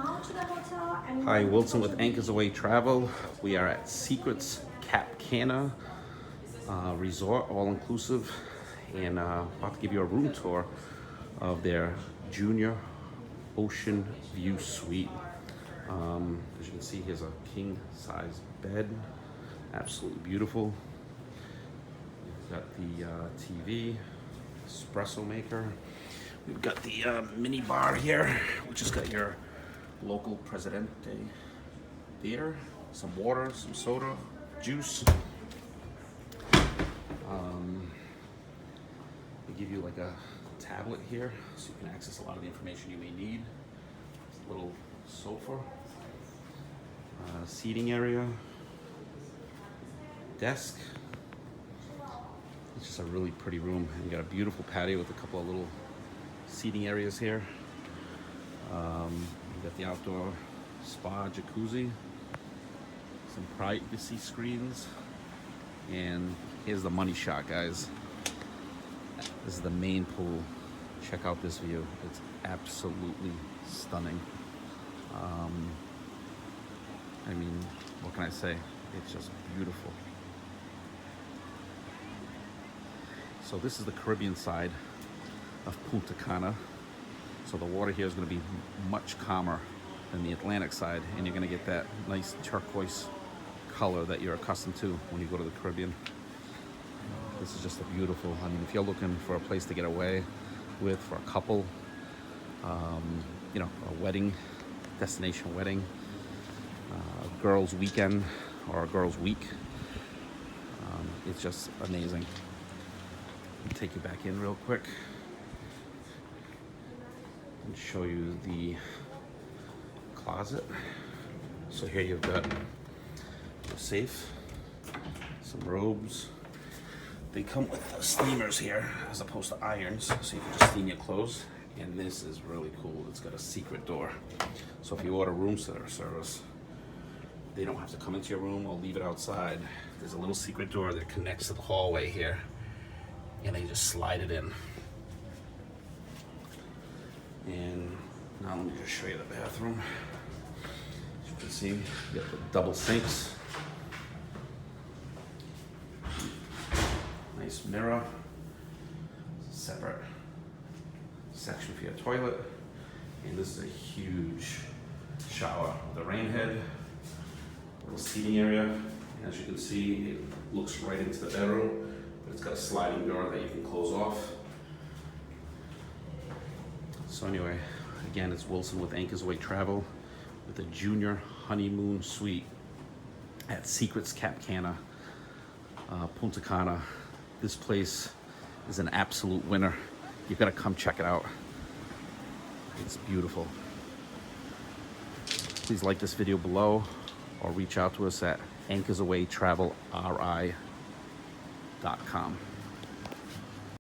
Hi, Wilson with Anchors Away Travel. We are at Secrets Cana Resort, all inclusive, and about to give you a room tour of their junior ocean view suite. As you can see, here's a king size bed, absolutely beautiful. We've got the TV, espresso maker. We've got the mini bar here, which has got your local Presidente beer, some water, some soda, juice. They give you like a tablet here, so you can access a lot of the information you may need. A little sofa, seating area, desk. It's just a really pretty room. And you got a beautiful patio with a couple of little seating areas here. You got the outdoor spa jacuzzi, some privacy screens, and here's the money shot, guys. This is the main pool. Check out this view. It's absolutely stunning. I mean, what can I say? It's just beautiful. So this is the Caribbean side of Punta Cana. So the water here is going to be much calmer than the Atlantic side, and you're going to get that nice turquoise color that you're accustomed to when you go to the Caribbean. This is just a beautiful, I mean, if you're looking for a place to get away with for a couple, you know, a wedding, destination wedding, a girl's weekend or a girl's week, it's just amazing. I'll take you back in real quick and show you the closet. So here you've got a safe, some robes. They come with steamers here as opposed to irons, so you can just steam your clothes. And this is really cool. It's got a secret door. So if you order room service, they don't have to come into your room or leave it outside. There's a little secret door that connects to the hallway here, and they just slide it in. And now let me just show you the bathroom. As you can see, you got the double sinks. Nice mirror. Separate section for your toilet. And this is a huge shower with a rain head. Little seating area. And as you can see, it looks right into the bedroom, but it's got a sliding door that you can close off. So anyway, again, it's Wilson with Anchors Away Travel with a junior honeymoon suite at Secrets Cana, Punta Cana. This place is an absolute winner. You've got to come check it out. It's beautiful. Please like this video below or reach out to us at anchorsawaytravelri.com.